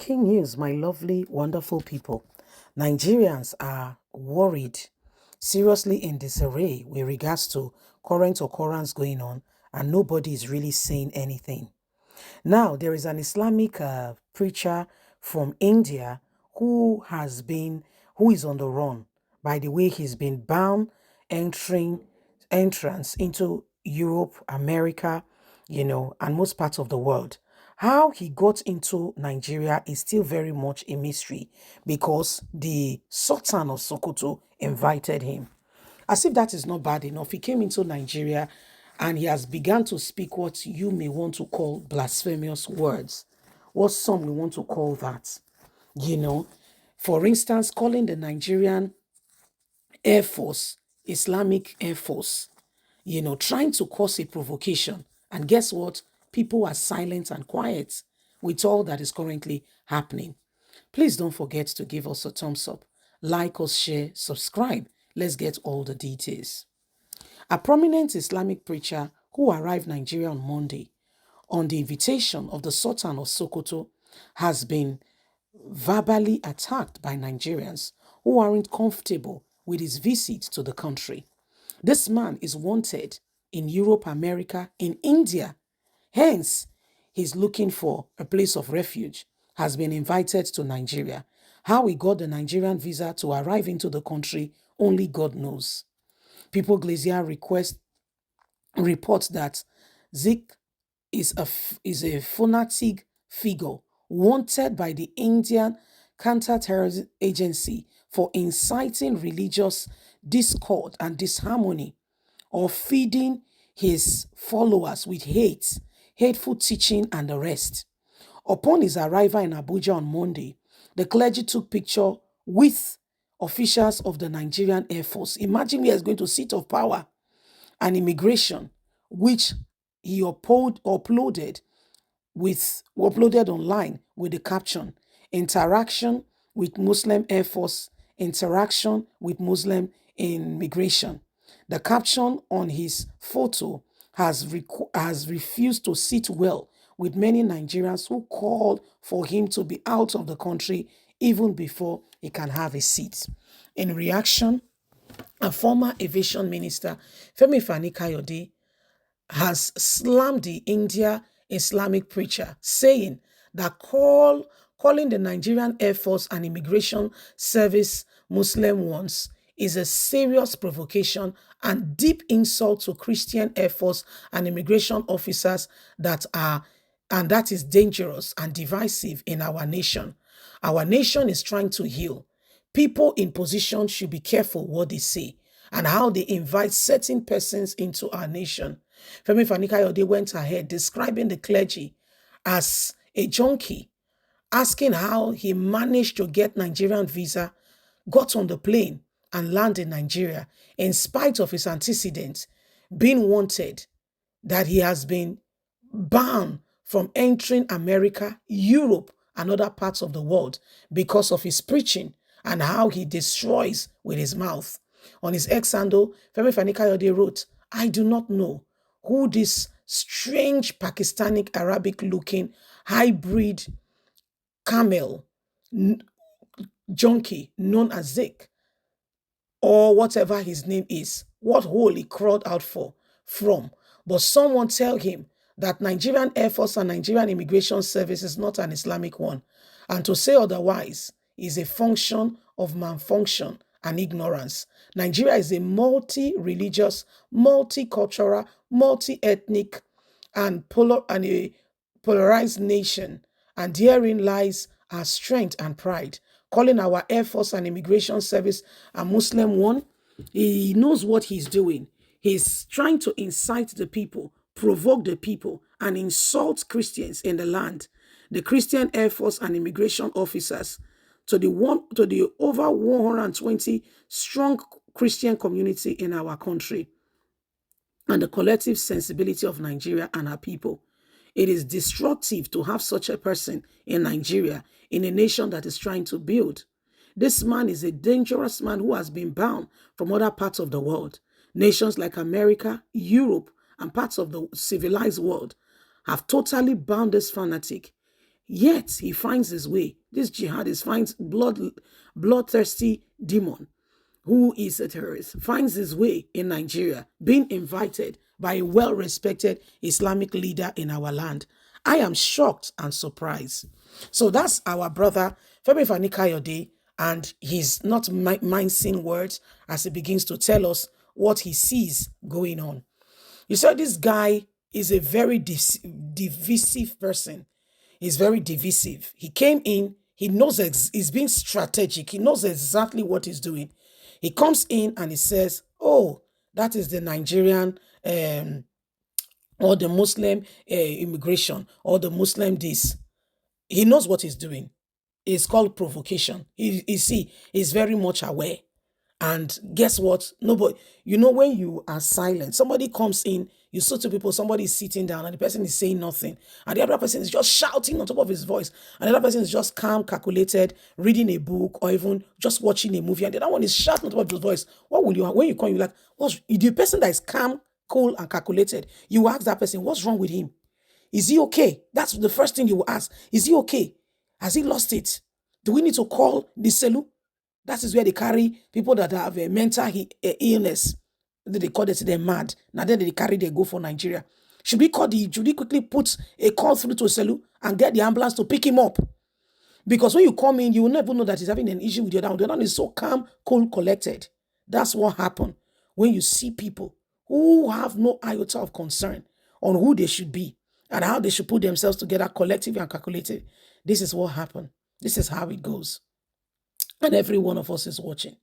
Breaking news, my lovely, wonderful people. Nigerians are worried, seriously in disarray with regards to current occurrence going on, and nobody is really saying anything. Now, there is an Islamic preacher from India who is on the run. By the way, he's been bound entering entrance into Europe, America, and most parts of the world. How he got into Nigeria is still very much a mystery because the Sultan of Sokoto invited him. As if that is not bad enough, he came into Nigeria and he has begun to speak what you may want to call blasphemous words. What some will want to call that. You know, for instance, calling the Nigerian Air Force Islamic Air Force, trying to cause a provocation. And guess what? People are silent and quiet with all that is currently happening. Please don't forget to give us a thumbs up, like us, share, subscribe. Let's get all the details. A prominent Islamic preacher who arrived Nigeria on Monday on the invitation of the Sultan of Sokoto has been verbally attacked by Nigerians who aren't comfortable with his visit to the country. This man is wanted in Europe, America, in India. Hence, he's looking for a place of refuge, has been invited to Nigeria. How he got the Nigerian visa to arrive into the country, only God knows. People Glacier reports that Zik is a fanatic figure wanted by the Indian counter-terrorism agency for inciting religious discord and disharmony or feeding his followers with hateful teaching and the rest. Upon his arrival in Abuja on Monday, the clergy took picture with officials of the Nigerian Air Force. Imagine where he's going to seat of power and immigration, which he uploaded online with the caption interaction with Muslim Air Force, interaction with Muslim immigration. The caption on his photo has refused to sit well with many Nigerians who called for him to be out of the country even before he can have a seat. In reaction, a former aviation minister, Femi Fani-Kayode, has slammed the India Islamic preacher, saying that calling the Nigerian Air Force and Immigration Service Muslim ones is a serious provocation and deep insult to Christian Air Force and immigration officers and that is dangerous and divisive in our nation. Our nation is trying to heal. People in position should be careful what they say and how they invite certain persons into our nation. Femi Fani-Kayode went ahead describing the clergy as a junkie, asking how he managed to get Nigerian visa, got on the plane and landed in Nigeria in spite of his antecedents being wanted, that he has been banned from entering America, Europe, and other parts of the world because of his preaching and how he destroys with his mouth. On his ex handle, Femi Fani-Kayode wrote, "I do not know who this strange Pakistani Arabic looking hybrid camel junkie known as Zik or whatever his name is, what hole he crawled out from. But someone tell him that Nigerian Air Force and Nigerian Immigration Service is not an Islamic one. And to say otherwise is a function of malfunction and ignorance. Nigeria is a multi-religious, multicultural, multi-ethnic, and a polarized nation. And therein lies our strength and pride. Calling our Air Force and Immigration Service a Muslim one, he knows what he's doing. He's trying to incite the people, provoke the people, and insult Christians in the land. The Christian Air Force and immigration officers to the over 120 strong Christian community in our country and the collective sensibility of Nigeria and her people. It is destructive to have such a person in Nigeria, in a nation that is trying to build. This man is a dangerous man who has been bound from other parts of the world. Nations like America, Europe, and parts of the civilized world have totally bound this fanatic. Yet he finds his way. This jihadist finds bloodthirsty demon who is a terrorist, finds his way in Nigeria, being invited by a well-respected Islamic leader in our land. I am shocked and surprised. So that's our brother Femi Fani-Kayode, and he's not mincing words as he begins to tell us what he sees going on. You said this guy is a very divisive person. He's very divisive. He came in, he knows he's being strategic. He knows exactly what he's doing. He comes in and he says, oh, that is the Nigerian or the Muslim immigration or the Muslim this. He knows what he's doing. It's called provocation. He's very much aware. And guess what? Nobody, when you are silent, somebody comes in, you see two people, somebody is sitting down and the person is saying nothing. And the other person is just shouting on top of his voice. And the other person is just calm, calculated, reading a book or even just watching a movie. And the other one is shouting on top of his voice. What will you, when you come, you're like, the person that is calm, cool, and calculated, you ask that person, what's wrong with him? Is he okay? That's the first thing you will ask. Is he okay? Has he lost it? Do we need to call the celu? That is where they carry people that have a mental illness. They call it, they're mad. Now then they carry, they go for Nigeria. Should we quickly put a call through to Selu and get the ambulance to pick him up? Because when you come in, you will never know that he's having an issue with the other one. The other one is so calm, cool, collected. That's what happened when you see people who have no iota of concern on who they should be and how they should put themselves together collectively and calculated. This is what happened. This is how it goes. And every one of us is watching.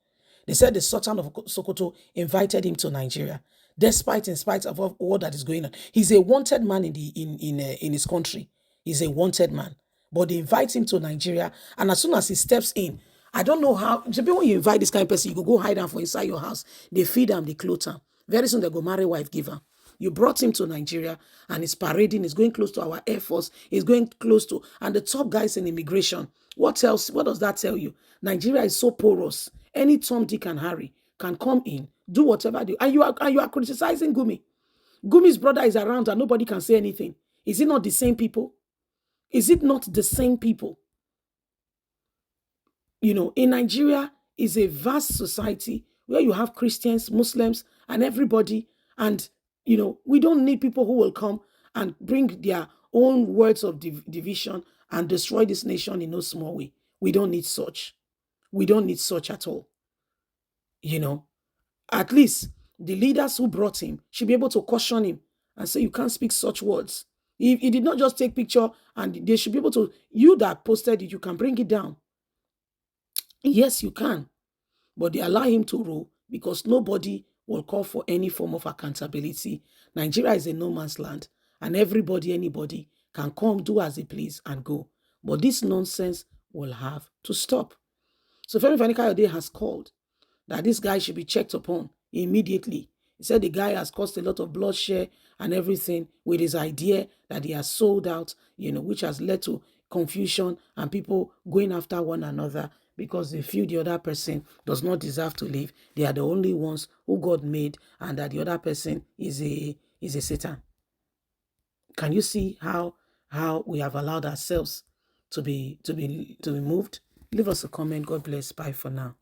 They said the Sultan of Sokoto invited him to Nigeria, in spite of all that is going on. He's a wanted man in his country. He's a wanted man. But they invite him to Nigeria, and as soon as he steps in, I don't know how. Maybe when you invite this kind of person, you go hide him for inside your house. They feed him, they clothe him. Very soon they go marry wife, give him. You brought him to Nigeria and he's parading, he's going close to our Air Force, he's going close to, and the top guys in immigration. What else? What does that tell you? Nigeria is so porous. Any Tom, Dick, and Harry can come in, do whatever they do. And you are criticizing Gumi. Gumi's brother is around and nobody can say anything. Is it not the same people? Is it not the same people? In Nigeria is a vast society where you have Christians, Muslims, and everybody. And, we don't need people who will come and bring their own words of division and destroy this nation in no small way. We don't need such. We don't need such at all. At least the leaders who brought him should be able to caution him and say, you can't speak such words. If he did not just take picture, and they should be able to, you that posted it, you can bring it down. Yes, you can. But they allow him to rule because nobody will call for any form of accountability. Nigeria is a no man's land, and anybody can come, do as they please, and go. But this nonsense will have to stop. So Femi Fani-Kayode has called that this guy should be checked upon immediately. He said the guy has caused a lot of bloodshed and everything with his idea that he has sold out, which has led to confusion and people going after one another because they feel the other person does not deserve to live. They are the only ones who God made, and that the other person is a Satan. Can you see how we have allowed ourselves to be moved? Leave us a comment. God bless. Bye for now.